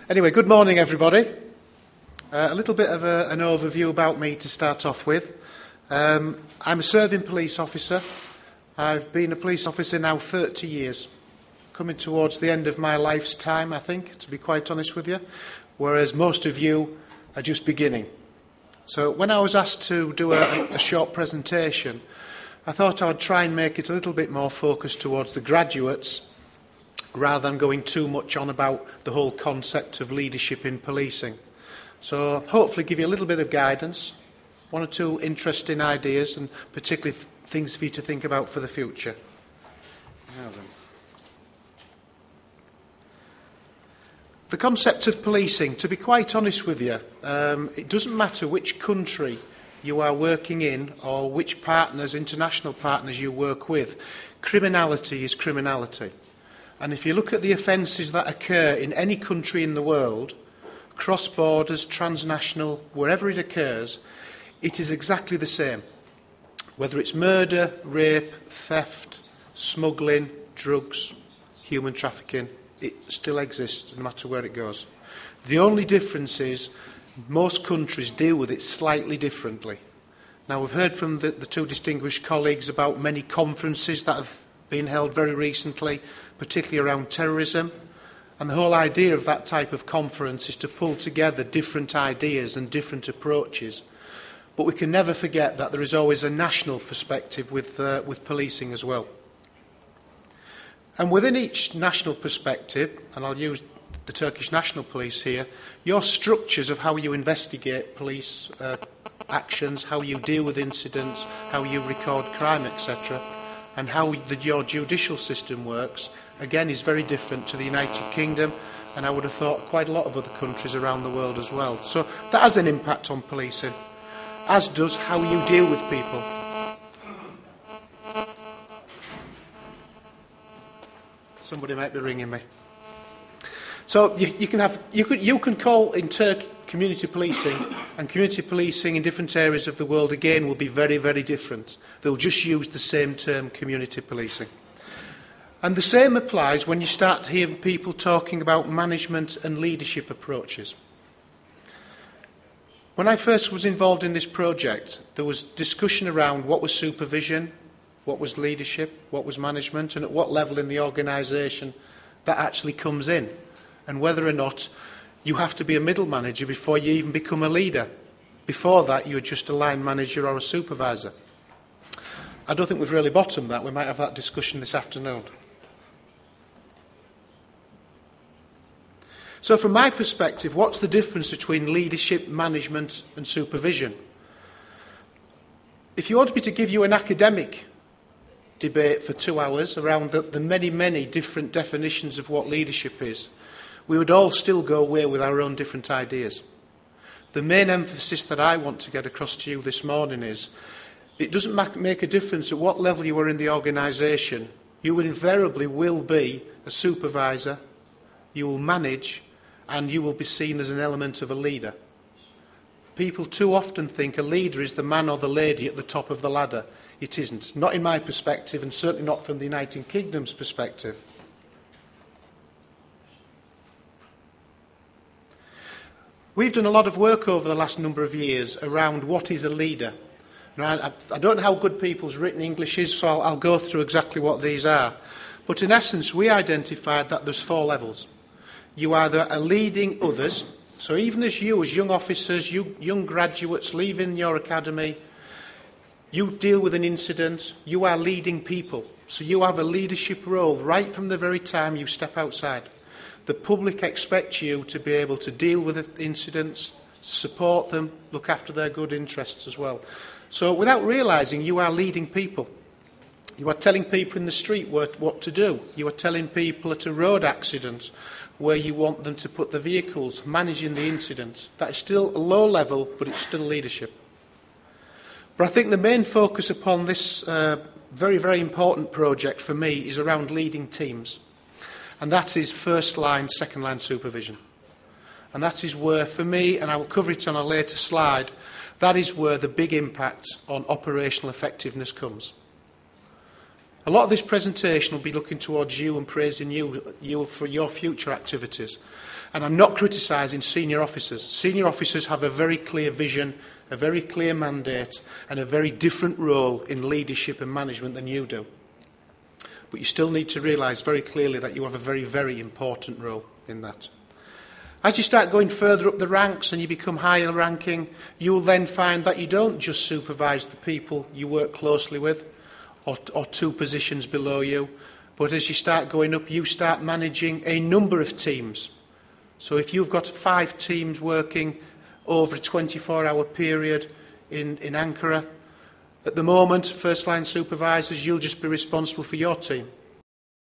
Anyway, good morning, everybody. A little bit of an overview about me to start off with. I'm a serving police officer. I've been a police officer now 30 years, coming towards the end of my life's time, I think, to be quite honest with you, whereas most of you are just beginning. So when I was asked to do a short presentation, I thought I would try and make it a little bit more focused towards the graduates, rather than going too much on about the whole concept of leadership in policing. So hopefully give you a little bit of guidance, one or two interesting ideas, and particularly things for you to think about for the future. Now then. The concept of policing, to be quite honest with you, it doesn't matter which country you are working in or which partners, international partners you work with. Criminality is criminality. And if you look at the offences that occur in any country in the world, cross borders, transnational, wherever it occurs, it is exactly the same. Whether it's murder, rape, theft, smuggling, drugs, human trafficking, it still exists no matter where it goes. The only difference is most countries deal with it slightly differently. Now, we've heard from the two distinguished colleagues about many conferences that have been held very recently, particularly around terrorism. And the whole idea of that type of conference is to pull together different ideas and different approaches. But we can never forget that there is always a national perspective with policing as well. And within each national perspective, and I'll use the Turkish National Police here, your structures of how you investigate police actions, how you deal with incidents, how you record crime, etc., and how your judicial system works, again, is very different to the United Kingdom, and I would have thought quite a lot of other countries around the world as well. So that has an impact on policing, as does how you deal with people. Somebody might be ringing me. So you can call in Turkey community policing, and community policing in different areas of the world, again, will be very, very different. They'll just use the same term, community policing. And the same applies when you start hearing people talking about management and leadership approaches. When I first was involved in this project, there was discussion around what was supervision, what was leadership, what was management, and at what level in the organisation that actually comes in, and whether or not you have to be a middle manager before you even become a leader. Before that, you're just a line manager or a supervisor. I don't think we've really bottomed that. We might have that discussion this afternoon. So from my perspective, what's the difference between leadership, management and supervision? If you wanted me to give you an academic debate for 2 hours around the many, many different definitions of what leadership is, we would all still go away with our own different ideas. The main emphasis that I want to get across to you this morning is it doesn't make a difference at what level you are in the organisation. You invariably will be a supervisor, you will manage, and you will be seen as an element of a leader. People too often think a leader is the man or the lady at the top of the ladder. It isn't. Not in my perspective, and certainly not from the United Kingdom's perspective. We've done a lot of work over the last number of years around what is a leader. Now, I don't know how good people's written English is, so I'll go through exactly what these are. But in essence, we identified that there's 4 levels. You either are leading others, so even as young officers, young graduates leaving your academy, you deal with an incident, you are leading people. So you have a leadership role right from the very time you step outside. The public expect you to be able to deal with incidents, support them, look after their good interests as well. So without realising, you are leading people. You are telling people in the street what to do. You are telling people at a road accident where you want them to put the vehicles, managing the incident. That is still a low level, but it's still leadership. But I think the main focus upon this very, very important project for me is around leading teams. And that is first line, second line supervision. And that is where, for me, and I will cover it on a later slide, that is where the big impact on operational effectiveness comes. A lot of this presentation will be looking towards you and praising you for your future activities. And I'm not criticising senior officers. Senior officers have a very clear vision, a very clear mandate, and a very different role in leadership and management than you do. But you still need to realise very clearly that you have a very, very important role in that. As you start going further up the ranks and you become higher ranking, you will then find that you don't just supervise the people you work closely with or two positions below you, but as you start going up, you start managing a number of teams. So if you've got 5 teams working over a 24-hour period in Ankara, at the moment, first-line supervisors, you'll just be responsible for your team.